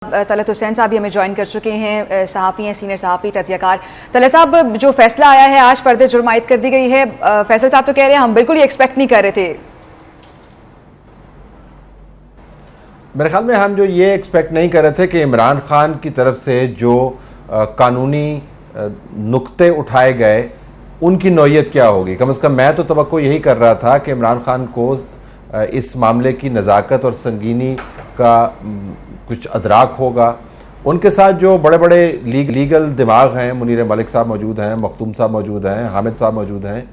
तलत हुसैन साहब भी हमें ज्वाइन कर चुके हैं, सहाफ़ी हैं, सीनियर सहाफ़ी, तज़कियाकार। तलत साहब, जो फैसला आया है आज फर्द जुर्म आयद कर दी गई है, फैसल साहब तो कह रहे हैं हम बिल्कुल ही एक्सपेक्ट नहीं कर रहे थे। मेरे ख्याल में हम जो ये एक्सपेक्ट नहीं कर रहे थे कि इमरान खान की तरफ से जो कानूनी नुक्ते उठाए गए उनकी नौयत क्या होगी। कम से कम मैं तो तवक्को यही कर रहा था कि इमरान खान को इस मामले की नज़ाकत और संगीनी का कुछ अदराक होगा। उनके साथ जो बड़े बड़े लीगल दिमाग हैं, मुनीर मलिक साहब मौजूद हैं, मखदूम साहब मौजूद हैं, हामिद साहब मौजूद हैं,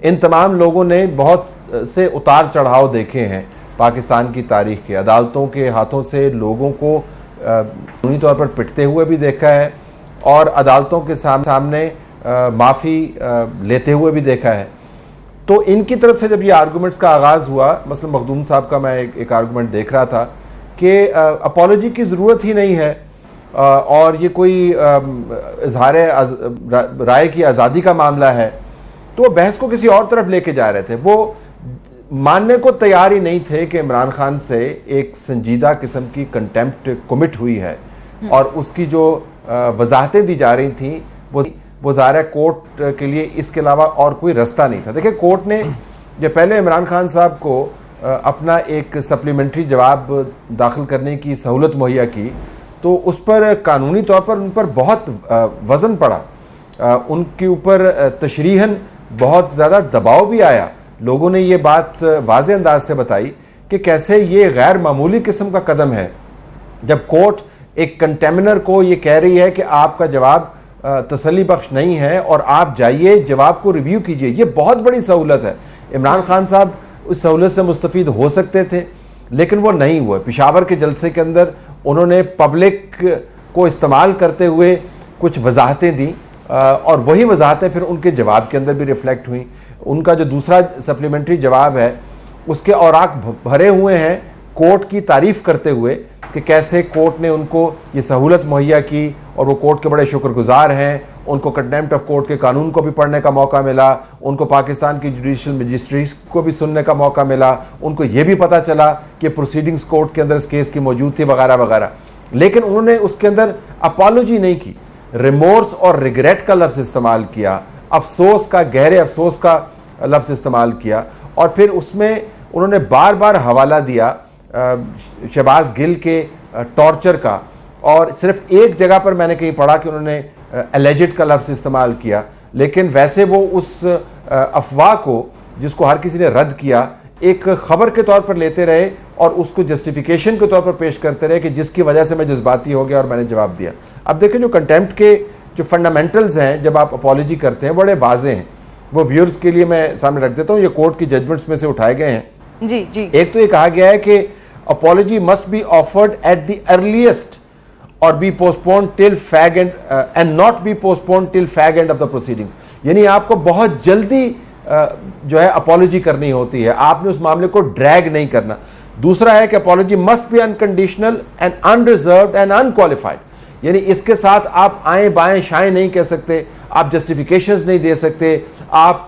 इन तमाम लोगों ने बहुत से उतार चढ़ाव देखे हैं पाकिस्तान की तारीख के। अदालतों के हाथों से लोगों को कानूनी तौर पर पिटते हुए भी देखा है और अदालतों के सामने माफ़ी लेते हुए भी देखा है। तो इनकी तरफ से जब ये आर्गूमेंट्स का आगाज़ हुआ, मसलन मखदूम साहब का मैं एक आर्गूमेंट देख रहा था कि अपॉलॉजी की ज़रूरत ही नहीं है और ये कोई इजहार राय की आज़ादी का मामला है, तो वो बहस को किसी और तरफ लेके जा रहे थे। वो मानने को तैयार ही नहीं थे कि इमरान खान से एक संजीदा किस्म की कंटेम्प्ट कमिट हुई है और उसकी जो वजाहतें दी जा रही थी वो ज़ाहिर कोर्ट के लिए इसके अलावा और कोई रास्ता नहीं था। देखिए, कोर्ट ने जब पहले इमरान खान साहब को अपना एक सप्लीमेंट्री जवाब दाखिल करने की सहूलत मुहैया की तो उस पर कानूनी तौर पर उन पर बहुत वज़न पड़ा, उनके ऊपर तशरीहन बहुत ज़्यादा दबाव भी आया। लोगों ने ये बात वाज़े अंदाज से बताई कि कैसे ये गैर मामूली किस्म का कदम है जब कोर्ट एक कंटेमिनर को ये कह रही है कि आपका जवाब तसल्ली बख्श नहीं है और आप जाइए जवाब को रिव्यू कीजिए। ये बहुत बड़ी सहूलत है। इमरान खान साहब उस सहूलत से मुस्तफ़ीद हो सकते थे लेकिन वो नहीं हुए। पेशावर के जलसे के अंदर उन्होंने पब्लिक को इस्तेमाल करते हुए कुछ वजाहतें दी और वही वजाहतें फिर उनके जवाब के अंदर भी रिफ्लेक्ट हुई। उनका जो दूसरा सप्लीमेंट्री जवाब है उसके औराक भरे हुए हैं कोर्ट की तारीफ़ करते हुए कि कैसे कोर्ट ने उनको ये सहूलत मुहैया की और वो कोर्ट के बड़े शुक्रगुजार हैं। उनको कंटेम्प्ट ऑफ कोर्ट के कानून को भी पढ़ने का मौका मिला, उनको पाकिस्तान की जुडिशल मजिस्ट्रेट को भी सुनने का मौका मिला, उनको ये भी पता चला कि प्रोसीडिंग्स कोर्ट के अंदर इस केस की मौजूद थी वगैरह वगैरह। लेकिन उन्होंने उसके अंदर अपॉलॉजी नहीं की, रिमोर्स और रिग्रेट का लफ्ज़ इस्तेमाल किया, अफसोस का, गहरे अफसोस का लफ्ज़ इस्तेमाल किया और फिर उसमें उन्होंने बार बार हवाला दिया शहबाज गिल के टॉर्चर का। और सिर्फ एक जगह पर मैंने कहीं पढ़ा कि उन्होंने एलिजिड का लफ्ज़ इस्तेमाल किया, लेकिन वैसे वो उस अफवाह को जिसको हर किसी ने रद्द किया एक ख़बर के तौर पर लेते रहे और उसको जस्टिफिकेशन के तौर पर पेश करते रहे कि जिसकी वजह से मैं जज्बाती हो गया और मैंने जवाब दिया। अब देखें, जो कंटेम्प्ट के जो फंडामेंटल्स हैं जब आप अपॉलॉजी करते हैं बड़े वाजे हैं, वो व्यूअर्स के लिए मैं सामने रख देता हूँ। ये कोर्ट की जजमेंट्स में से उठाए गए हैं। जी जी। एक तो ये कहा गया है कि apology must be offered at the earliest और be postpone till fag end not be postpone till fag end of the proceedings. यानी आपको बहुत जल्दी जो है अपॉलॉजी करनी होती है, आपने उस मामले को ड्रैग नहीं करना। दूसरा है कि apology must B unconditional and unreserved and unqualified, यानी इसके साथ आप आए बाएं शाएं नहीं कह सकते, आप जस्टिफिकेशंस नहीं दे सकते, आप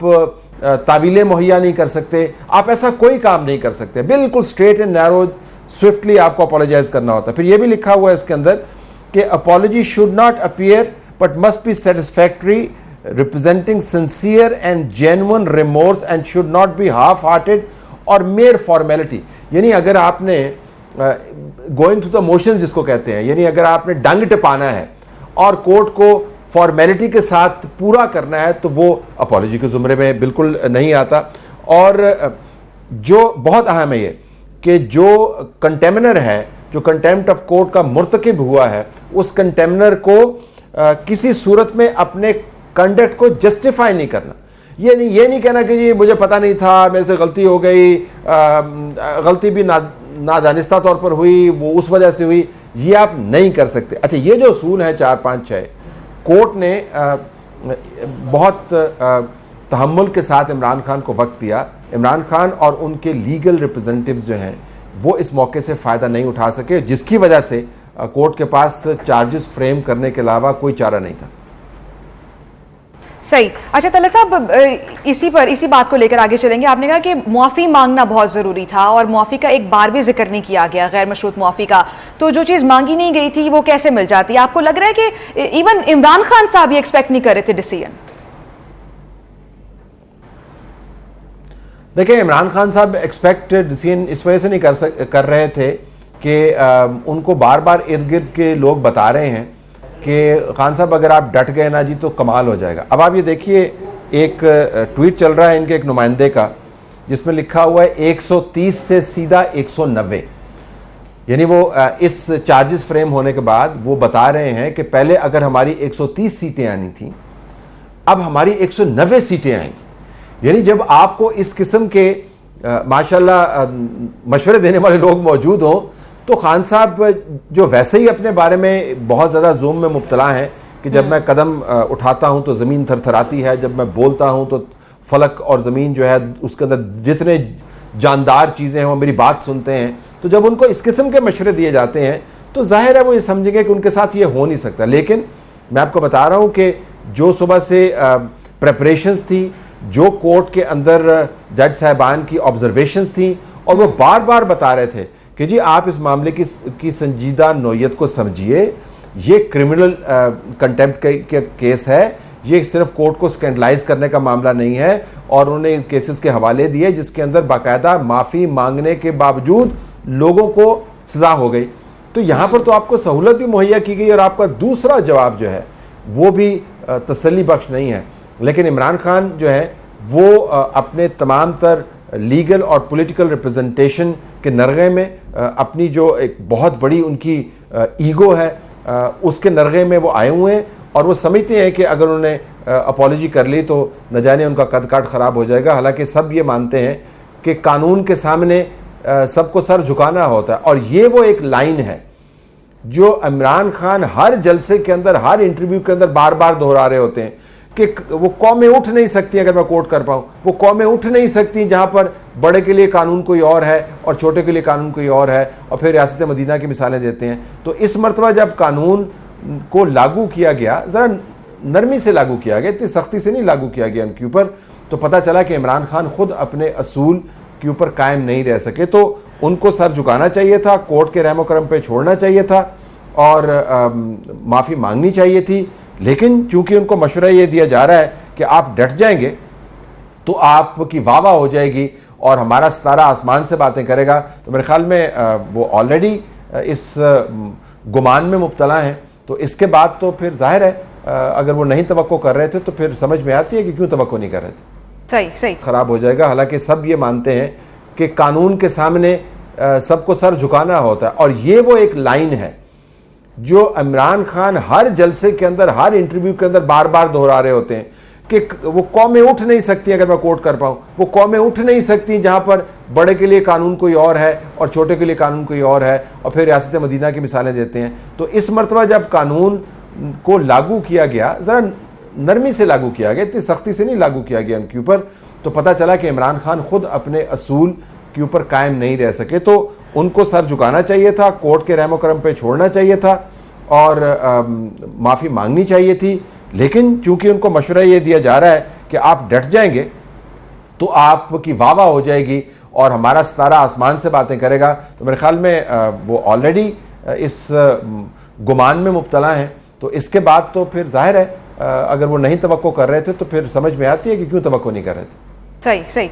तावीलें मुहैया नहीं कर सकते, आप ऐसा कोई काम नहीं कर सकते। बिल्कुल स्ट्रेट एंड नैरो स्विफ्टली आपको अपॉलोजाइज करना होता है। फिर यह भी लिखा हुआ है इसके अंदर कि apology should not appear but must be satisfactory, representing sincere and genuine remorse and should not be half hearted और मेयर फॉर्मेलिटी। यानी अगर आपने गोइंग थ्रू द मोशंस जिसको कहते हैं, यानी अगर आपने डंग टिपाना है और कोर्ट को फॉर्मेलिटी के साथ पूरा करना है तो वो अपॉलॉजी के जुमरे में बिल्कुल नहीं आता। और जो बहुत अहम है ये कि जो कंटेमिनर है, जो कंटेम्प्ट ऑफ कोर्ट का मुर्तकिब हुआ है, उस कंटेमिनर को किसी सूरत में अपने कंडक्ट को जस्टिफाई नहीं करना। ये नहीं कहना कि जी मुझे पता नहीं था, मेरे से गलती हो गई, गलती भी नादानिस्ता तौर पर हुई, वो उस वजह से हुई, ये आप नहीं कर सकते। अच्छा, ये जो असूल है 4, 5, 6, कोर्ट ने बहुत तहम्मुल के साथ इमरान खान को वक्त दिया। इमरान खान और उनके लीगल रिप्रेजेंटेटिव्स जो हैं वो इस मौके से फ़ायदा नहीं उठा सके, जिसकी वजह से कोर्ट के पास चार्जेस फ्रेम करने के अलावा कोई चारा नहीं था। सही। अच्छा तलत साहब, इसी बात को लेकर आगे चलेंगे। आपने कहा कि मुआफ़ी मांगना बहुत ज़रूरी था और मुआफ़ी का एक बार भी जिक्र नहीं किया गया, गैर मशरूत मुआफ़ी का। तो जो चीज़ मांगी नहीं गई थी वो कैसे मिल जाती? आपको लग रहा है कि इवन इमरान खान साहब ये एक्सपेक्ट नहीं कर रहे थे डिसीजन? देखिए, इमरान खान साहब एक्सपेक्ट डिसीजन इस वजह से नहीं कर रहे थे कि उनको बार बार इर्द गिर्द के लोग बता रहे हैं कि खान साहब अगर आप डट गए ना जी तो कमाल हो जाएगा। अब आप ये देखिए, एक ट्वीट चल रहा है इनके एक नुमाइंदे का, जिसमें लिखा हुआ है 130 से सीधा 190। यानी वो इस चार्जेस फ्रेम होने के बाद वो बता रहे हैं कि पहले अगर हमारी 130 सीटें आनी थी, अब हमारी 190 सीटें आएंगी। यानी जब आपको इस किस्म के माशाल्लाह मशवरे देने वाले लोग मौजूद हों, तो खान साहब जो वैसे ही अपने बारे में बहुत ज़्यादा ज़ूम में मुब्तला हैं कि जब मैं कदम उठाता हूं तो ज़मीन थरथराती है, जब मैं बोलता हूं तो फलक और ज़मीन जो है उसके अंदर जितने जानदार चीज़ें हैं वो मेरी बात सुनते हैं। तो जब उनको इस किस्म के मशवरे दिए जाते हैं तो जाहिर है वो ये समझेंगे कि उनके साथ ये हो नहीं सकता। लेकिन मैं आपको बता रहा हूं कि जो सुबह से प्रेपरेशंस थी, जो कोर्ट के अंदर जज साहबान की ऑब्जर्वेशंस थी, और वो बार बार बता रहे थे कि जी आप इस मामले की संजीदा नोयत को समझिए, ये क्रिमिनल कंटेम्प्ट के केस है, ये सिर्फ कोर्ट को स्कैंडलाइज करने का मामला नहीं है। और उन्होंने केसेस के हवाले दिए जिसके अंदर बाकायदा माफ़ी मांगने के बावजूद लोगों को सजा हो गई। तो यहाँ पर तो आपको सहूलत भी मुहैया की गई और आपका दूसरा जवाब जो है वो भी तसल्ली बख्श नहीं है। लेकिन इमरान खान जो है वो अपने तमाम तर लीगल और पॉलिटिकल रिप्रेजेंटेशन के नरगे में अपनी जो एक बहुत बड़ी उनकी ईगो है उसके नरगे में वो आए हुए हैं, और वो समझते हैं कि अगर उन्होंने अपॉलॉजी कर ली तो न जाने उनका कद काट ख़राब हो जाएगा। हालांकि सब ये मानते हैं कि कानून के सामने सबको सर झुकाना होता है, और ये वो एक लाइन है जो इमरान खान हर जलसे के अंदर, हर इंटरव्यू के अंदर बार बार दोहरा रहे होते हैं कि वो कौमें उठ नहीं सकती, अगर मैं कोट कर पाऊँ, वो कौमें उठ नहीं सकती जहाँ पर बड़े के लिए कानून कोई और है और छोटे के लिए कानून कोई और है, और फिर रियासत मदीना की मिसालें देते हैं। तो इस मरतबा जब कानून को लागू किया गया, ज़रा नरमी से लागू किया गया, इतनी सख्ती से नहीं लागू किया गया उनके ऊपर, तो पता चला कि इमरान खान खुद अपने असूल के ऊपर कायम नहीं रह सके। तो उनको सर झुकाना चाहिए था, कोर्ट के रहमो करम पे छोड़ना चाहिए था और माफ़ी मांगनी चाहिए थी। लेकिन चूंकि उनको मशवरा ये दिया जा रहा है कि आप डट जाएंगे तो आपकी वाह वाह हो जाएगी और हमारा सितारा आसमान से बातें करेगा, तो मेरे ख्याल में वो ऑलरेडी इस गुमान में मुब्तला हैं। तो इसके बाद तो फिर जाहिर है अगर वो नहीं तवक्को कर रहे थे तो फिर समझ में आती है कि क्यों तवक्को नहीं कर रहे थे। सही सही खराब हो जाएगा। हालांकि सब ये मानते हैं कि कानून के सामने सबको सर झुकाना होता है, और ये वो एक लाइन है जो इमरान खान हर जलसे के अंदर, हर इंटरव्यू के अंदर बार बार दोहरा रहे होते हैं कि वो कौमें उठ नहीं सकती, अगर मैं कोट कर पाऊँ, वो कौमें उठ नहीं सकती जहाँ पर बड़े के लिए कानून कोई और है और छोटे के लिए कानून कोई और है, और फिर रियासत मदीना की मिसालें देते हैं। तो इस मरतबा जब कानून को लागू किया गया, ज़रा नरमी से लागू किया गया, इतनी सख्ती से नहीं लागू किया गया उनके ऊपर, तो पता चला कि इमरान खान खुद अपने असूल के ऊपर कायम नहीं रह सके। तो उनको सर झुकाना चाहिए था, कोर्ट के रहमो करम पे छोड़ना चाहिए था और माफ़ी मांगनी चाहिए थी। लेकिन चूंकि उनको मशवरा ये दिया जा रहा है कि आप डट जाएंगे तो आपकी वाह वाह हो जाएगी और हमारा सितारा आसमान से बातें करेगा, तो मेरे ख्याल में वो ऑलरेडी इस गुमान में मुब्तला हैं। तो इसके बाद तो फिर जाहिर है अगर वो नहीं तवक्को कर रहे थे तो फिर समझ में आती है कि क्यों तवक्को नहीं कर रहे थे। सही सही।